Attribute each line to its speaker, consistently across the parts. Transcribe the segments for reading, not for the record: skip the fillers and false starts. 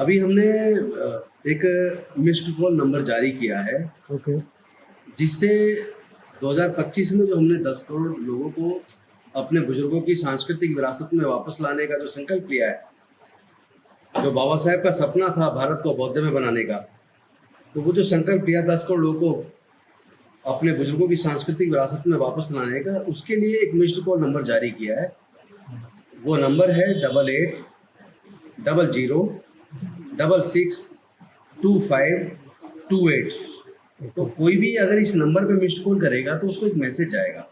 Speaker 1: अभी हमने एक मिस्ड कॉल नंबर जारी किया है।
Speaker 2: ओके।
Speaker 1: जिससे 2025 में जो हमने 10 करोड़ लोगों को अपने बुजुर्गों की सांस्कृतिक विरासत में वापस लाने का जो संकल्प लिया है, जो बाबा साहेब का सपना था भारत को बौद्ध में बनाने का, तो वो जो संकल्प लिया 10 करोड़ लोगों को अपने बुजुर्गों की सांस्कृतिक विरासत में वापस लाने का, उसके लिए एक मिस्ड कॉल नंबर जारी किया है। वो नंबर है 8800662528। तो कोई भी अगर इस नंबर पे मिस्ड कॉल करेगा तो उसको एक मैसेज जाएगा।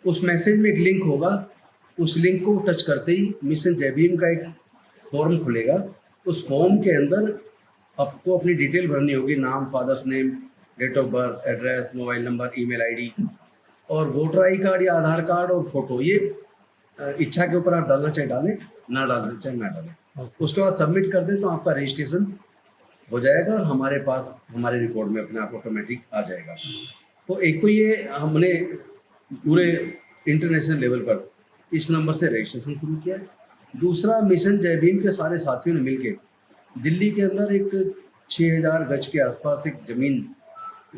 Speaker 1: उस मैसेज में एक लिंक होगा। उस लिंक को टच करते ही मिशन जय भीम का एक फॉर्म खुलेगा। उस फॉर्म के अंदर आपको अपनी डिटेल भरनी होगी, नाम, father's name, date of birth, address, mobile number, email ID और वोटर आई कार्ड या आधार कार्ड और फोटो। ये इच्छा के ऊपर आप डालना चाहे डालें, ना डालना चाहे ना डालें। उसके बाद सबमिट कर दें तो आपका रजिस्ट्रेशन हो जाएगा और हमारे पास हमारे रिकॉर्ड में अपने आप ऑटोमेटिक आ जाएगा। तो एक तो ये हमने पूरे इंटरनेशनल लेवल पर इस नंबर से रजिस्ट्रेशन शुरू किया है। दूसरा, मिशन जय भीम के सारे साथियों ने मिलके दिल्ली के अंदर एक 6000 गज के आसपास एक ज़मीन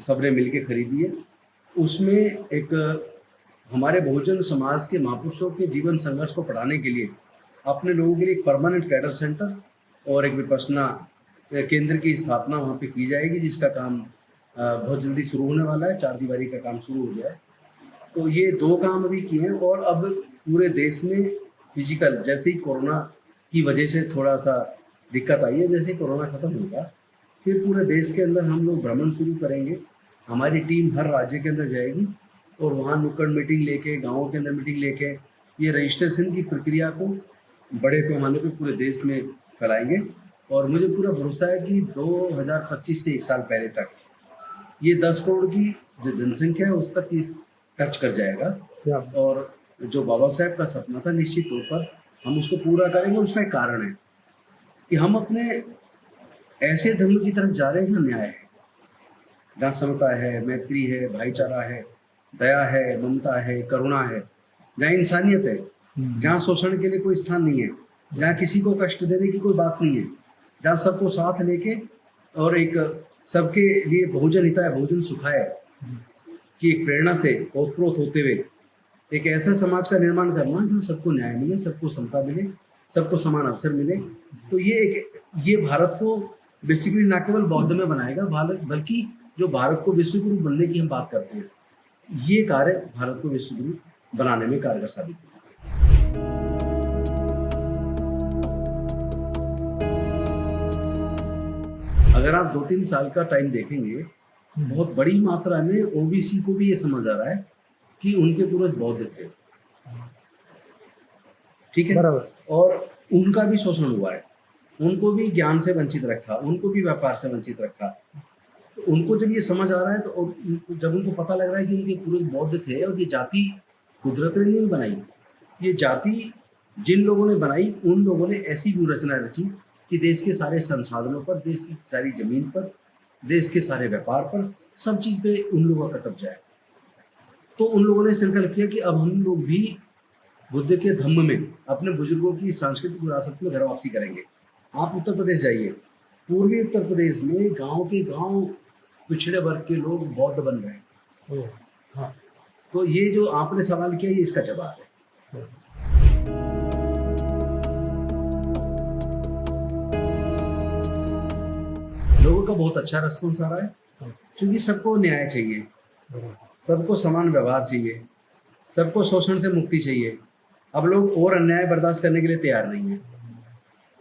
Speaker 1: सबने मिलके खरीदी है। उसमें एक हमारे बहुजन समाज के महापुरुषों के जीवन संघर्ष को पढ़ाने के लिए अपने लोगों के लिए एक परमानेंट कैडर सेंटर और एक विपश्यना केंद्र की स्थापना वहाँ पे की जाएगी, जिसका काम बहुत जल्दी शुरू होने वाला है। 4 दीवारी का काम शुरू हो गया है। तो ये 2 काम अभी किए हैं और अब पूरे देश में फिजिकल, जैसे ही कोरोना की वजह से थोड़ा सा दिक्कत आई है, जैसे ही कोरोना खत्म होगा फिर पूरे देश के अंदर हम लोग भ्रमण शुरू करेंगे। हमारी टीम हर राज्य के अंदर जाएगी और वहाँ नुक्कड़ मीटिंग लेके, गाँवों के अंदर मीटिंग लेके ये रजिस्ट्रेशन की प्रक्रिया को बड़े पैमाने पर पूरे देश में फैलाएंगे। और मुझे पूरा भरोसा है कि 2025 से 1 साल पहले तक ये 10 करोड़ की जो जनसंख्या है उस तक इस टच कर जाएगा। और जो बाबा साहेब का सपना था, निश्चित तौर पर हम उसको पूरा करेंगे। उसका एक कारण है कि हम अपने ऐसे धर्म की तरफ जा रहे हैं जहाँ न्याय है, जहाँ समता है, मैत्री है, भाईचारा है, दया है, ममता है, करुणा है, जहाँ इंसानियत है, जहाँ शोषण के लिए कोई स्थान नहीं है, जहाँ किसी को कष्ट देने की कोई बात नहीं है, जहाँ सबको साथ लेके और एक सबके लिए बहुजन हिताय बहुजन सुखाय की एक प्रेरणा से ओतप्रोत होते हुए एक ऐसा समाज का निर्माण करना जहाँ सबको न्याय मिले, सबको समता मिले, सबको समान अवसर मिले। तो ये भारत को बेसिकली ना केवल बौद्ध में बनाएगा, बल्कि जो भारत को विश्व गुरु बनने की हम बात करते हैं, ये कार्य भारत को विश्व गुरु बनाने में कारगर साबित होगा। अगर आप 2-3 साल का टाइम देखेंगे, बहुत बड़ी मात्रा में ओबीसी को भी ये समझ आ रहा है कि उनके पूर्वज बौद्ध थे, ठीक है, और उनका भी शोषण हुआ है, उनको भी ज्ञान से वंचित रखा, उनको भी व्यापार से वंचित रखा। तो उनको जब ये समझ आ रहा है, तो जब उनको पता लग रहा है कि उनके पूर्वज बौद्ध थे और ये जाति कुदरत ने नहीं बनाई, ये जाति जिन लोगों ने बनाई उन लोगों ने ऐसी व्यू रचना रची कि देश के सारे संसाधनों पर, देश की सारी जमीन पर, देश के सारे व्यापार पर, सब चीज़ पे उन लोगों का कब्जा है। तो उन लोगों ने संकल्प किया कि अब हम लोग भी बुद्ध के धम्म में अपने बुजुर्गों की सांस्कृतिक विरासत में घर वापसी करेंगे। आप उत्तर प्रदेश जाइए, पूर्वी उत्तर प्रदेश में गांव के गांव पिछड़े वर्ग के लोग बौद्ध बन रहे हैं। हाँ, तो ये जो आपने सवाल किया, ये इसका जवाब है। लोगों का बहुत अच्छा रिस्पॉन्स आ रहा है, क्योंकि सबको न्याय चाहिए, सबको समान व्यवहार चाहिए, सबको शोषण से मुक्ति चाहिए। अब लोग और अन्याय बर्दाश्त करने के लिए तैयार नहीं है,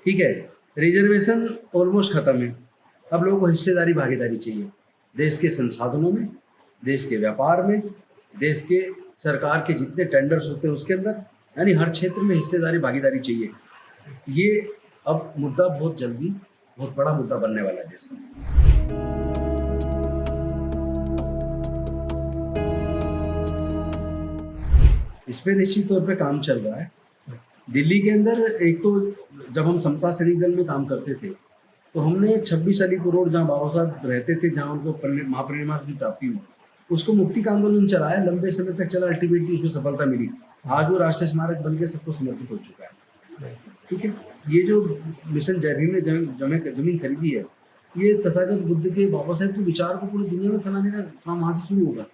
Speaker 1: ठीक है। रिजर्वेशन ऑलमोस्ट खत्म है, अब लोगों को हिस्सेदारी भागीदारी चाहिए, देश के संसाधनों में, देश के व्यापार में, देश के सरकार के जितने टेंडर्स होते हैं उसके अंदर, यानी हर क्षेत्र में हिस्सेदारी भागीदारी चाहिए। ये अब मुद्दा बहुत जल्दी बहुत बड़ा मुद्दा बनने वाला है देश में। इस पे निश्चित तौर पे काम चल रहा है। दिल्ली के अंदर एक तो जब हम समता सैनिक दल में काम करते थे तो हमने 26 अली करोड़ जहाँ बाबा साहब रहते थे, जहाँ उनको महापरिनिर्वाण की प्राप्ति हुई, उसको मुक्ति का आंदोलन चलाया, लंबे समय तक चला, अल्टीमेटली उसको सफलता मिली। आज वो राष्ट्रीय स्मारक बन के सबको समर्पित हो चुका है। ठीक है। ये जो मिशन जय भीम ने जमीन खरीदी है, ये तथागत बुद्ध के बाबा साहेब के विचार को पूरी दुनिया में फैलाने का काम वहाँ से शुरू होगा।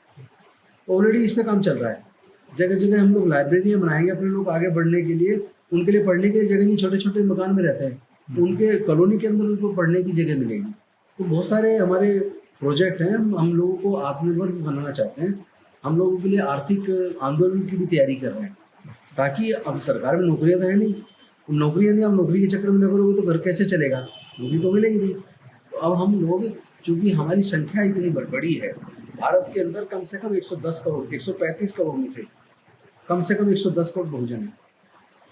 Speaker 1: ऑलरेडी इस पे काम चल रहा है। जगह जगह हम लोग लाइब्रेरियाँ बनाएंगे अपने लोग आगे बढ़ने के लिए, उनके लिए पढ़ने के लिए जगह नहीं, छोटे छोटे मकान में रहते हैं, उनके कॉलोनी के अंदर उनको पढ़ने की जगह मिलेगी। तो बहुत सारे हमारे प्रोजेक्ट हैं, हम लोगों को आत्मनिर्भर बनाना चाहते हैं। हम लोगों के लिए आर्थिक आंदोलन की भी तैयारी कर रहे हैं, ताकि अब सरकार में नौकरियां तो है नहीं, नौकरियां नहीं, अब नौकरी के चक्कर में लगे रहोगे तो घर कैसे चलेगा, नौकरी तो मिलेगी नहीं। तो अब हम लोग, चूँकि हमारी संख्या इतनी बड़ी है, भारत के अंदर कम से कम 110 करोड़ 135 करोड़ में से कम 110 करोड़ बहुजन है,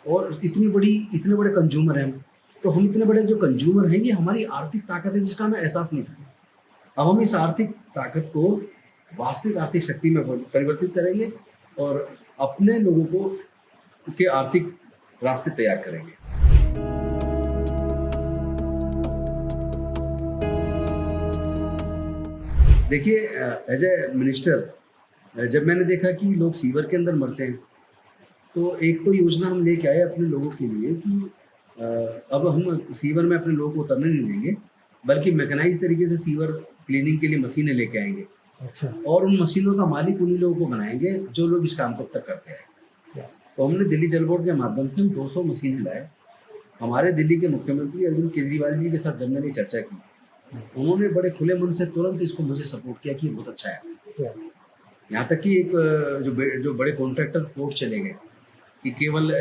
Speaker 1: और इतने बड़े कंज्यूमर हैं। तो हम इतने बड़े जो कंज्यूमर हैं, ये हमारी आर्थिक ताकत है जिसका हमें एहसास नहीं था। अब हम इस आर्थिक ताकत को वास्तविक आर्थिक शक्ति में परिवर्तित करेंगे और अपने लोगों को के आर्थिक रास्ते तैयार करेंगे। देखिए, एज ए मिनिस्टर जब मैंने देखा कि लोग सीवर के अंदर मरते हैं, तो एक तो योजना हम लेके आए अपने लोगों के लिए कि अब हम सीवर में अपने लोगों को उतरने नहीं देंगे, बल्कि मैकेनाइज तरीके से सीवर क्लीनिंग के लिए मशीनें लेके आएंगे। अच्छा। और उन मशीनों का मालिक उन्हीं लोगों को बनाएंगे जो लोग इस काम को अब तक करते हैं। तो हमने दिल्ली जल बोर्ड के माध्यम से हम 200 मशीनें लाए। हमारे दिल्ली के मुख्यमंत्री अरविंद केजरीवाल जी के साथ जब मैंने चर्चा की, उन्होंने बड़े खुले मन से तुरंत इसको मुझे सपोर्ट किया कि बहुत अच्छा है। यहाँ तक कि एक जो बड़े कॉन्ट्रैक्टर कोर्ट चले गए कि केवल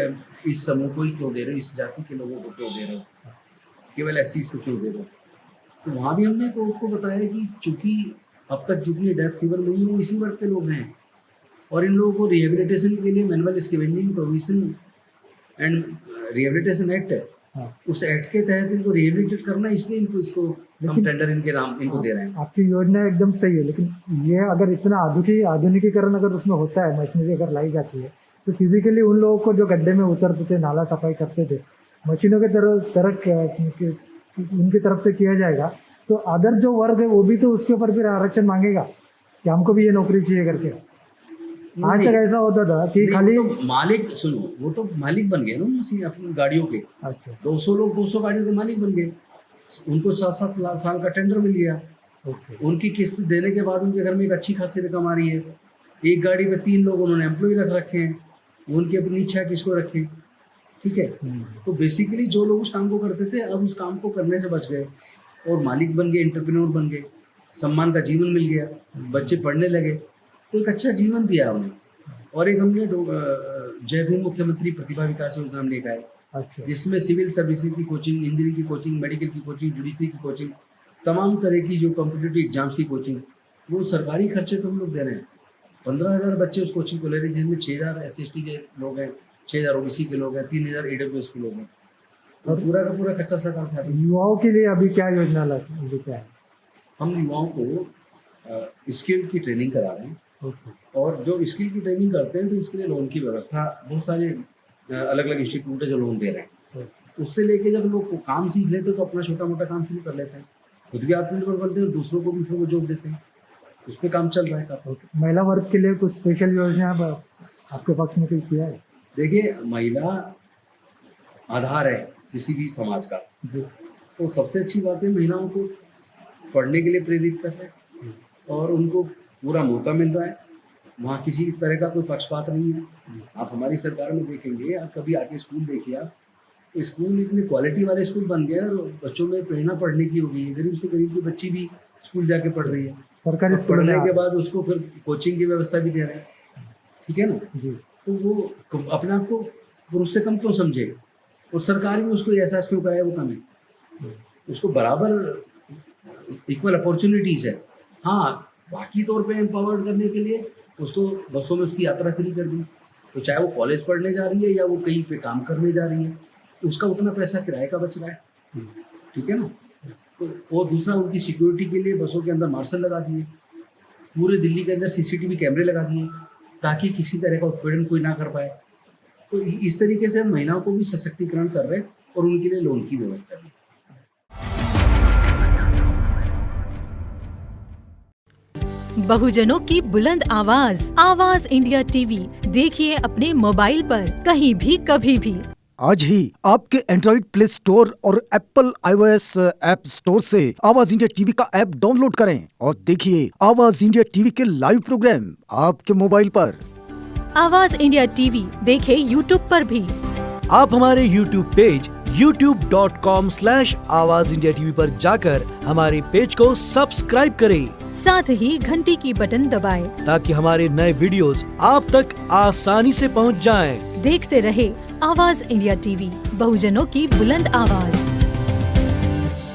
Speaker 1: इस समूह को ही क्यों दे रहे हो, इस जाति के लोगों को क्यों दे रहे हो, केवल SCs को क्यों दे रहे हो। तो वहाँ भी हमने कोर्ट को बताया कि चूंकि अब तक जितनी डेथ सीवर में हुई वो इसी वर्ग के लोग हैं, और इन लोगों को रिहेबिलिटेशन के लिए manual scavenging provision and rehabilitation act है, उस एक्ट के तहत इनको रिहेबिलिटेट करना, इसलिए इसको हम टेंडर इनके नाम इनको दे रहे हैं।
Speaker 2: आपकी योजना एकदम सही है, लेकिन ये अगर इतना आधुनिकीकरण अगर उसमें होता है, मशीनरी अगर लाई जाती है, तो फिजिकली उन लोगों को जो गड्ढे में उतरते थे, नाला सफाई करते थे, मशीनों के तरफ उनकी तरफ से किया जाएगा, तो अदर जो वर्ग है वो भी तो उसके ऊपर फिर आरक्षण मांगेगा कि हमको भी ये नौकरी चाहिए करके। आज तक ऐसा होता था कि खाली
Speaker 1: तो मालिक, सुनो, वो तो मालिक बन गए ना मशीन अपनी गाड़ियों के। अच्छा। 200 लोग 200 गाड़ियों के मालिक बन गए, उनको 7-7 साल का टेंडर मिल गया। उनकी किस्त देने के बाद उनके घर में एक अच्छी खासी रकम आ रही है। एक गाड़ी में 3 लोग उन्होंने एम्प्लॉय रख रखे हैं, उनकी अपनी इच्छा किसको रखें, ठीक है। तो बेसिकली जो लोग उस काम को करते थे अब उस काम को करने से बच गए और मालिक बन गए, एंटरप्रेन्योर बन गए, सम्मान का जीवन मिल गया, बच्चे पढ़ने लगे, तो एक अच्छा जीवन दिया उन्हें। और एक हमने जय भीम मुख्यमंत्री प्रतिभा विकास योजना हम लेकर आए। अच्छा। जिसमें सिविल सर्विसेज की कोचिंग, इंजीनियरिंग की कोचिंग, मेडिकल की कोचिंग, जुडिशरी की कोचिंग, तमाम तरह की जो कॉम्पिटिटिव एग्जाम्स की कोचिंग, वो सरकारी खर्चे पर हम लोग दे रहे हैं। 15,000 बच्चे उस कोचिंग को ले रहे हैं, जिसमें 6,000 SC/ST के लोग हैं, 6,000 OBC के लोग हैं, 3,000 AWS के लोग हैं। और पूरा का पूरा खर्चा सरकार उठाती है।
Speaker 2: युवाओं के लिए अभी क्या योजना लेके आए?
Speaker 1: हम युवाओं को स्किल की ट्रेनिंग करा रहे हैं। और जो स्किल की ट्रेनिंग करते हैं तो उसके लिए लोन की व्यवस्था, बहुत सारे अलग अलग इंस्टीट्यूट है जो लोन दे रहे हैं। उससे लेके जब लोग काम सीख लेते हैं तो अपना छोटा मोटा काम शुरू कर लेते हैं, खुद भी आत्मनिर्भर बनते हैं और दूसरों को भी फिर वो जॉब देते हैं। उस पर काम चल रहा है काफी।
Speaker 2: महिला वर्ग के लिए कुछ स्पेशल योजना आपके पक्ष में कुछ किया है?
Speaker 1: देखिए, महिला आधार है किसी भी समाज का, तो सबसे अच्छी बात है महिलाओं को पढ़ने के लिए प्रेरित कर रहे हैं और उनको पूरा मौका मिल रहा है। वहाँ किसी तरह का कोई पक्षपात नहीं है। आप हमारी सरकार में देखेंगे, आप कभी आके स्कूल देखिए, आप स्कूल इतने क्वालिटी वाले स्कूल बन गए और बच्चों में प्रेरणा पढ़ने की हो गई है। गरीब से गरीब की बच्ची भी स्कूल जाके पढ़ रही है, सरकारी स्कूल पढ़ने के बाद उसको फिर कोचिंग की व्यवस्था भी दे रहे हैं, ठीक है ना जी। तो वो अपने आप को पुरुष से कम क्यों समझे, और सरकार भी उसको एहसास क्यों कराए वो कम है। उसको बराबर इक्वल अपॉर्चुनिटीज़ है। हाँ, बाकी तौर पे एम्पावर्ड करने के लिए उसको बसों में उसकी यात्रा फ्री कर दी, तो चाहे वो कॉलेज पढ़ने जा रही है या वो कहीं पे काम करने जा रही है, उसका उतना पैसा किराए का बच रहा है, ठीक है ना। तो और दूसरा, उनकी सिक्योरिटी के लिए बसों के अंदर मार्शल लगा दिए, पूरे दिल्ली के अंदर CCTV कैमरे लगा दिए ताकि किसी तरह का उत्पीड़न कोई ना कर पाए। तो इस तरीके से हम महिलाओं को भी सशक्तिकरण कर रहे हैं और उनके लिए लोन की व्यवस्था भी।
Speaker 3: बहुजनों की बुलंद आवाज, आवाज इंडिया TV देखिए अपने मोबाइल पर, कहीं भी कभी भी।
Speaker 4: आज ही आपके एंड्रॉइड प्ले स्टोर और एप्पल iOS ऐप स्टोर से आवाज इंडिया टीवी का ऐप डाउनलोड करें और देखिए आवाज इंडिया टीवी के लाइव प्रोग्राम आपके मोबाइल पर।
Speaker 3: आवाज इंडिया टीवी देखे यूट्यूब पर भी।
Speaker 5: आप हमारे YouTube पेज youtube.com/आवाज इंडिया टीवी पर जाकर हमारे पेज को सब्सक्राइब करें,
Speaker 3: साथ ही घंटी की बटन दबाएं
Speaker 5: ताकि हमारे नए वीडियोस आप तक आसानी से पहुंच जाएं।
Speaker 3: देखते रहे आवाज इंडिया टीवी, बहुजनों की बुलंद आवाज।